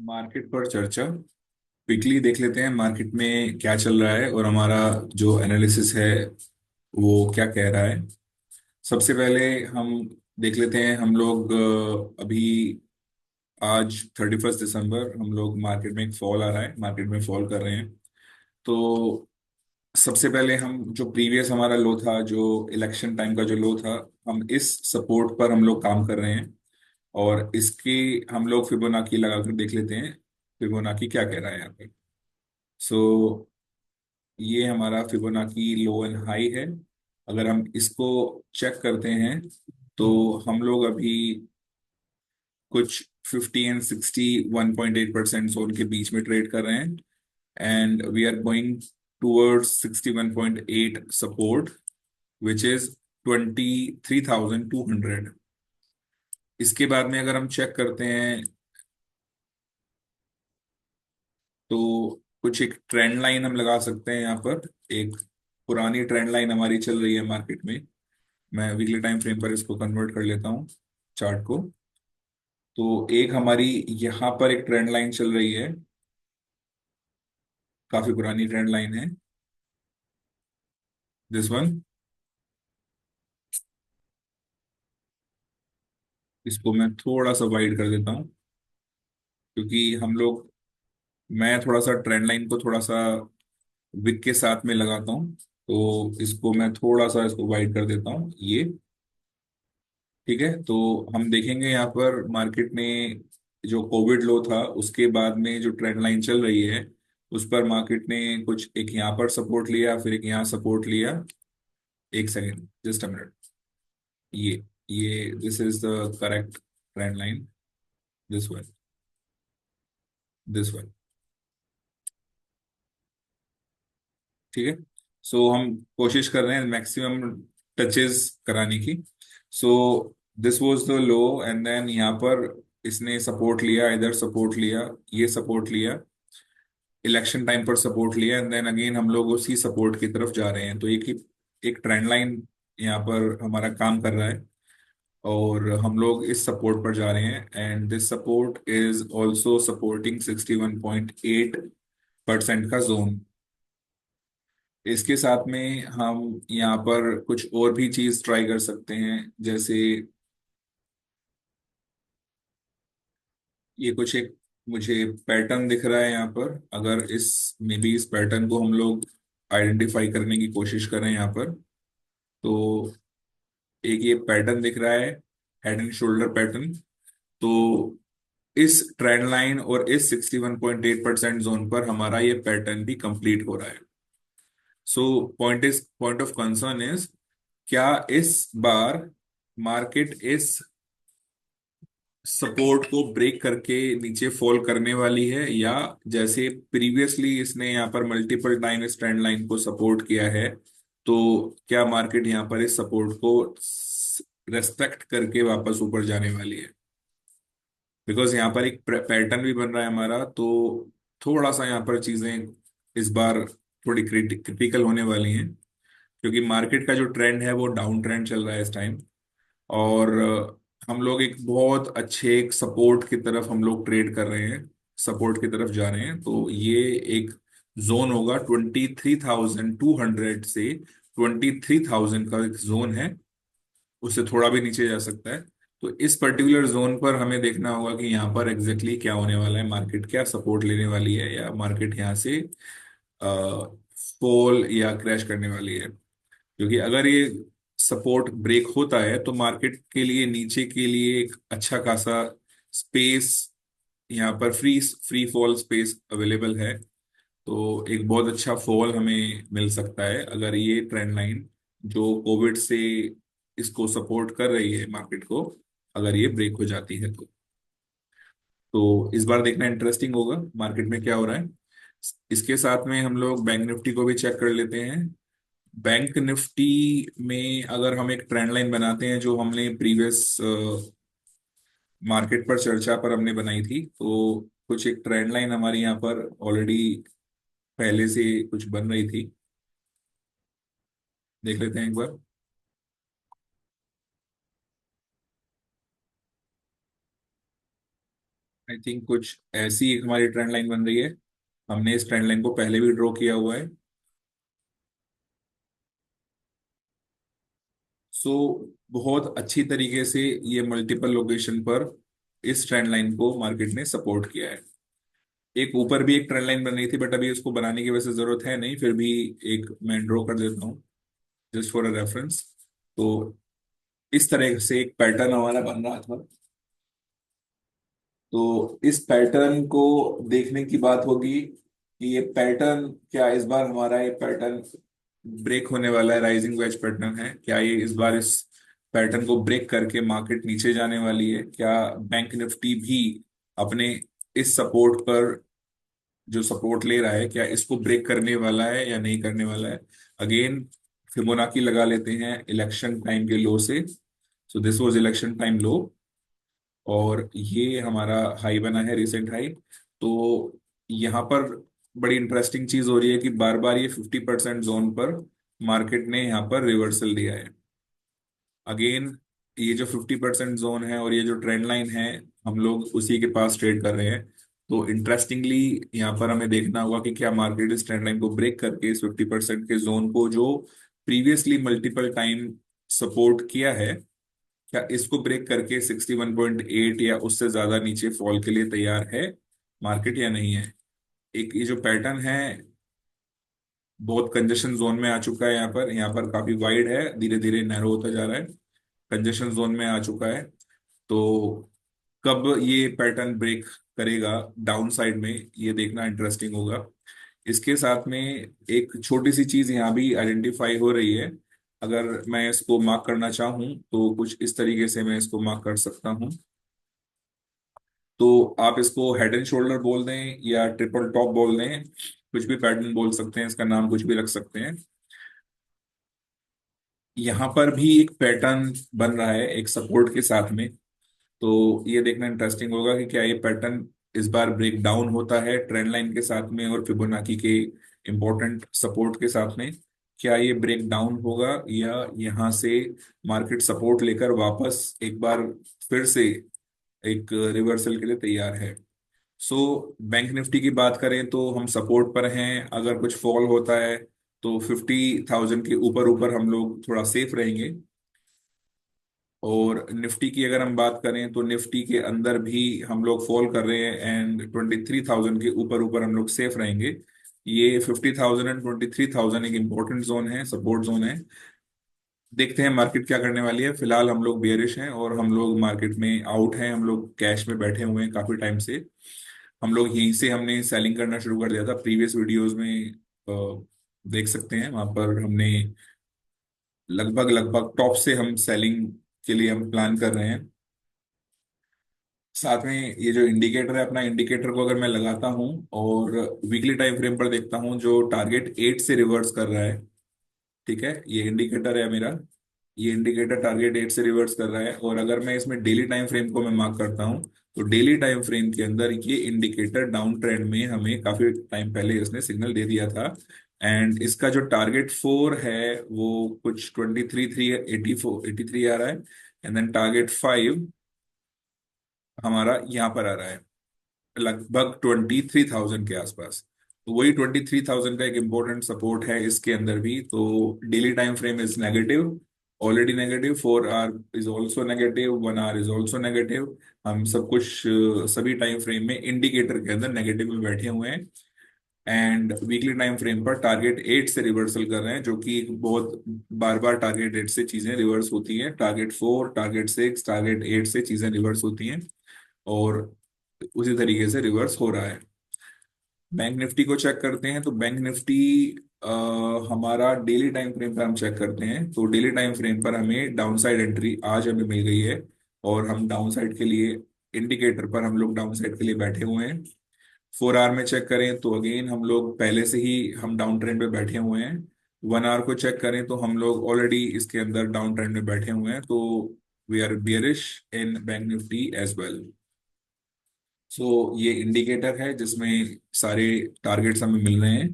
Market पर चर्चा। Quickly देख लेते हैं मार्केट में क्या चल रहा है और हमारा जो एनालिसिस है वो क्या कह रहा है। सबसे पहले हम देख लेते हैं हम लोग अभी आज 31 दिसंबर हम लोग मार्केट में एक फॉल आ रहा है, मार्केट में फॉल कर रहे हैं। तो सबसे पहले हम जो प्रीवियस हमारा लो था, जो इलेक्शन टाइम का जो लो था, हम इस सपोर्ट पर हम लोग काम कर रहे हैं। और इसकी हम लोग फिबोनाकी लगाकर देख लेते हैं फिबोनाकी क्या कह रहा है यहाँ पे। सो ये हमारा फिबोनाकी लो एंड हाई है। अगर हम इसको चेक करते हैं तो हम लोग अभी कुछ 50 एंड 60 1.8% जोन के बीच में ट्रेड कर रहे हैं। And we are going towards 61.8 support, which is 23,200। इसके बाद में अगर हम चेक करते हैं तो कुछ एक ट्रेंड लाइन हम लगा सकते हैं यहाँ पर। एक पुरानी ट्रेंड लाइन हमारी चल रही है मार्केट में। मैं वीकली टाइम फ्रेम पर इसको कन्वर्ट कर लेता हूँ, चार्ट को। तो एक हमारी यहाँ पर एक ट्रेंड लाइन चल रही है, काफी पुरानी ट्रेंड लाइन है, दिस वन। इसको मैं थोड़ा सा वाइड कर देता हूँ क्योंकि हम लोग, मैं थोड़ा सा ट्रेंड लाइन को थोड़ा सा विक के साथ में लगाता हूँ। तो इसको मैं थोड़ा सा इसको वाइड कर देता हूँ ये। ठीक है, तो हम देखेंगे यहाँ पर मार्केट में जो कोविड लो था उसके बाद में जो ट्रेंड लाइन चल रही है उस पर मार्केट ने कुछ एक यहाँ पर सपोर्ट लिया, फिर एक यहाँ सपोर्ट लिया। एक सेकेंड, जस्ट अ मिनट। ये this is the correct trend line, this one, this one. ठीक है। सो हम कोशिश कर रहे हैं मैक्सिमम टचेस कराने की। So this was the low and then यहाँ पर इसने सपोर्ट लिया, इधर सपोर्ट लिया, ये सपोर्ट लिया, इलेक्शन टाइम पर सपोर्ट लिया, एंड देन अगेन हम लोग उसी सपोर्ट की तरफ जा रहे हैं। तो एक ही एक ट्रेंड लाइन यहाँ पर हमारा काम कर रहा है और हम लोग इस सपोर्ट पर जा रहे हैं। And this support is also supporting 61.8% का जोन। इसके साथ में हम यहाँ पर कुछ और भी चीज ट्राई कर सकते हैं, जैसे ये कुछ एक मुझे पैटर्न दिख रहा है यहाँ पर। अगर इस मे बी इस पैटर्न को हम लोग आइडेंटिफाई करने की कोशिश करें यहाँ पर, तो एक ये पैटर्न दिख रहा है, हेड एंड शोल्डर पैटर्न। तो इस ट्रेंड लाइन और इस 61.8% जोन पर हमारा ये पैटर्न भी कंप्लीट हो रहा है। So point of concern is, क्या इस बार मार्केट इस सपोर्ट को ब्रेक करके नीचे फॉल करने वाली है, या जैसे प्रीवियसली इसने यहाँ पर मल्टीपल टाइम इस ट्रेंड लाइन को सपोर्ट किया है, तो क्या मार्केट यहाँ पर इस सपोर्ट को रेस्पेक्ट करके वापस ऊपर जाने वाली है। बिकॉज यहाँ पर एक पैटर्न भी बन रहा है हमारा। तो थोड़ा सा यहाँ पर चीजें इस बार थोड़ी क्रिटिकल होने वाली हैं, क्योंकि मार्केट का जो ट्रेंड है वो डाउन ट्रेंड चल रहा है इस टाइम। और हम लोग एक बहुत अच्छे एक सपोर्ट की तरफ हम लोग ट्रेड कर रहे हैं, सपोर्ट की तरफ जा रहे हैं। तो ये एक जोन होगा 23,200 से 23,000 का एक जोन है, उससे थोड़ा भी नीचे जा सकता है। तो इस पर्टिकुलर जोन पर हमें देखना होगा कि यहाँ पर एग्जैक्टली क्या होने वाला है, मार्केट क्या सपोर्ट लेने वाली है, या मार्केट यहाँ से फॉल या क्रैश करने वाली है। क्योंकि अगर ये सपोर्ट ब्रेक होता है तो मार्केट के लिए नीचे के लिए एक अच्छा खासा स्पेस, यहाँ पर free free fall space available है। तो एक बहुत अच्छा फॉल हमें मिल सकता है अगर ये ट्रेंड लाइन जो कोविड से इसको सपोर्ट कर रही है मार्केट को, अगर ये ब्रेक हो जाती है तो इस बार देखना इंटरेस्टिंग होगा मार्केट में क्या हो रहा है। इसके साथ में हम लोग बैंक निफ्टी को भी चेक कर लेते हैं। बैंक निफ्टी में अगर हम एक ट्रेंड लाइन बनाते हैं जो हमने प्रीवियस मार्केट पर चर्चा पर हमने बनाई थी, तो कुछ एक ट्रेंड लाइन हमारी यहाँ पर ऑलरेडी पहले से कुछ बन रही थी। देख लेते हैं एक बार। आई थिंक कुछ ऐसी हमारी ट्रेंड लाइन बन रही है। हमने इस ट्रेंड लाइन को पहले भी ड्रॉ किया हुआ है। सो बहुत अच्छी तरीके से ये मल्टीपल लोकेशन पर इस ट्रेंड लाइन को मार्केट ने सपोर्ट किया है। एक ऊपर भी एक ट्रेंड लाइन बन रही थी, बट अभी उसको बनाने की वैसे जरूरत है नहीं, फिर भी एक मैं ड्रॉ कर देता हूँ जस्ट फॉर अ रेफरेंस। तो इस तरह से एक पैटर्न हमारा बन रहा था। तो इस पैटर्न को देखने की बात होगी कि ये पैटर्न क्या इस बार हमारा ये पैटर्न ब्रेक होने वाला है। राइजिंग वेज पैटर्न है, क्या ये इस बार इस पैटर्न को ब्रेक करके मार्केट नीचे जाने वाली है? क्या बैंक निफ्टी भी अपने इस सपोर्ट पर जो सपोर्ट ले रहा है, क्या इसको ब्रेक करने वाला है या नहीं करने वाला है? अगेन फिबोनाकी लगा लेते हैं इलेक्शन टाइम के लो से। So this was election time low, और ये हमारा हाई बना है, रिसेंट हाई। तो यहाँ पर बड़ी इंटरेस्टिंग चीज हो रही है कि बार बार ये 50% जोन पर मार्केट ने यहाँ पर रिवर्सल दिया है। अगेन ये जो 50% जोन है और ये जो ट्रेंड लाइन है, हम लोग उसी के पास ट्रेड कर रहे हैं। तो इंटरेस्टिंगली यहाँ पर हमें देखना होगा कि क्या मार्केट इस ट्रेंड लाइन को ब्रेक करके इस 50% के जोन को, जो प्रीवियसली मल्टीपल टाइम सपोर्ट किया है, क्या इसको ब्रेक करके 61.8 या उससे ज्यादा नीचे फॉल के लिए तैयार है मार्केट या नहीं है। एक ये जो पैटर्न है बहुत कंजेशन जोन में आ चुका है, यहाँ पर काफी वाइड है, धीरे धीरे नैरो होता जा रहा है, कंजेशन जोन में आ चुका है। तो कब ये पैटर्न ब्रेक करेगा डाउन साइड में, ये देखना इंटरेस्टिंग होगा। इसके साथ में एक छोटी सी चीज यहाँ भी आइडेंटिफाई हो रही है। अगर मैं इसको मार्क करना चाहूँ तो कुछ इस तरीके से मैं इसको मार्क कर सकता हूँ। तो आप इसको हेड एंड शोल्डर बोल दें या ट्रिपल टॉप बोल दें, कुछ भी पैटर्न बोल सकते हैं, इसका नाम कुछ भी रख सकते हैं। यहाँ पर भी एक पैटर्न बन रहा है एक सपोर्ट के साथ में। तो ये देखना इंटरेस्टिंग होगा कि क्या ये पैटर्न इस बार ब्रेक डाउन होता है ट्रेंड लाइन के साथ में और फिबोनाची के इंपॉर्टेंट सपोर्ट के साथ में। क्या ये ब्रेक डाउन होगा या यहाँ से मार्केट सपोर्ट लेकर वापस एक बार फिर से एक रिवर्सल के लिए तैयार है? सो बैंक निफ्टी की बात करें तो हम सपोर्ट पर हैं। अगर कुछ फॉल होता है तो 50,000 के ऊपर ऊपर हम लोग थोड़ा सेफ रहेंगे। और निफ्टी की अगर हम बात करें तो निफ्टी के अंदर भी हम लोग फॉल कर रहे हैं एंड 23,000 के ऊपर ऊपर हम लोग सेफ रहेंगे। ये 50,000 एंड 23,000 एक इंपॉर्टेंट जोन है, सपोर्ट जोन है। देखते हैं मार्केट क्या करने वाली है। फिलहाल हम लोग बेयरिश हैं और हम लोग मार्केट में आउट हैं, हम लोग कैश में बैठे हुए हैं काफी टाइम से। हम लोग यहीं से हमने सेलिंग करना शुरू कर दिया था प्रीवियस वीडियोस में। देख सकते हैं वहां पर हमने लगभग लगभग टॉप से हम सेलिंग के लिए हम प्लान कर रहे हैं। साथ में ये जो इंडिकेटर है, अपना इंडिकेटर को अगर मैं लगाता हूं और वीकली टाइम फ्रेम पर देखता हूं, जो टारगेट 8 से रिवर्स कर रहा है। ठीक है, ये इंडिकेटर है मेरा। ये इंडिकेटर टारगेट 8 से रिवर्स कर रहा है, और अगर मैं इसमें डेली टाइम फ्रेम को मैं मार्क करता हूं तो डेली टाइम फ्रेम के अंदर ये इंडिकेटर डाउन ट्रेंड में हमें काफी टाइम पहले इसने सिग्नल दे दिया था। एंड इसका जो टारगेट 4 है वो कुछ 23,384 आ रहा है। एंड देन टारगेट 5 हमारा यहाँ पर आ रहा है लगभग 23,000 के आसपास। तो वही 23,000 का एक इंपॉर्टेंट सपोर्ट है इसके अंदर भी। तो daily time frame is negative, already negative, 4 our is also negative, 1 our is also negative. हम सब कुछ सभी टाइम फ्रेम में इंडिकेटर के अंदर नेगेटिव में बैठे हुए हैं। एंड वीकली टाइम फ्रेम पर टारगेट 8 से रिवर्सल कर रहे हैं, जो कि बहुत बार बार टारगेट 8 से चीजें रिवर्स होती हैं। टारगेट 4, टारगेट 6, टारगेट 8 से चीजें रिवर्स होती हैं, और उसी तरीके से रिवर्स हो रहा है। बैंक निफ्टी को चेक करते हैं तो बैंक निफ्टी अ, हमारा डेली टाइम फ्रेम पर हम चेक करते हैं तो डेली टाइम फ्रेम पर हमें डाउन साइड एंट्री आज हमें मिल गई है, और हम डाउन साइड के लिए इंडिकेटर पर हम लोग डाउन साइड के लिए बैठे हुए हैं। 4 आवर में चेक करें तो अगेन हम लोग पहले से ही हम डाउन ट्रेंड पे बैठे हुए हैं। 1 आवर को चेक करें तो हम लोग ऑलरेडी इसके अंदर डाउन ट्रेंड में बैठे हुए हैं। तो we are bearish in Bank Nifty as well. So ये इंडिकेटर है जिसमें सारे टारगेट्स हमें मिल रहे हैं।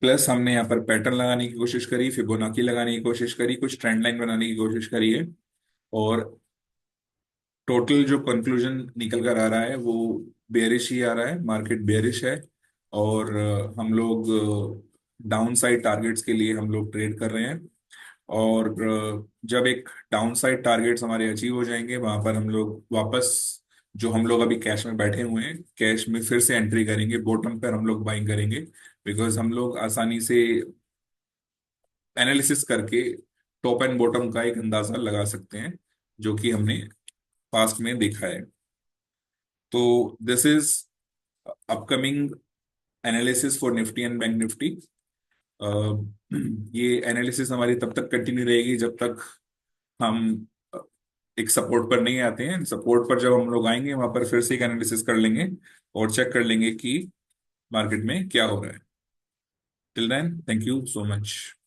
प्लस हमने यहाँ पर पैटर्न लगाने की कोशिश करी, फिबोनाची लगाने की कोशिश करी, कुछ ट्रेंड लाइन बनाने की कोशिश करी है। और टोटल जो कंक्लूजन निकल कर आ रहा है वो बेयरिश ही आ रहा है, मार्केट बेयरिश है। और हम लोग डाउन साइड टारगेट्स के लिए हम लोग ट्रेड कर रहे हैं। और जब एक डाउन साइड टारगेट्स हमारे अचीव हो जाएंगे, वहां पर हम लोग वापस, जो हम लोग अभी कैश में बैठे हुए हैं, कैश में फिर से एंट्री करेंगे, बॉटम पर हम लोग बाइंग करेंगे। बिकॉज हम लोग आसानी से एनालिसिस करके टॉप एंड बॉटम का एक अंदाजा लगा सकते हैं, जो कि हमने पास्ट में देखा है। तो this is upcoming analysis for Nifty and bank Nifty. ये एनालिसिस हमारी तब तक कंटिन्यू रहेगी जब तक हम एक सपोर्ट पर नहीं आते हैं। सपोर्ट पर जब हम लोग आएंगे, वहां पर फिर से एक एनालिसिस कर लेंगे और चेक कर लेंगे कि मार्केट में क्या हो रहा है। Till then, thank you so much.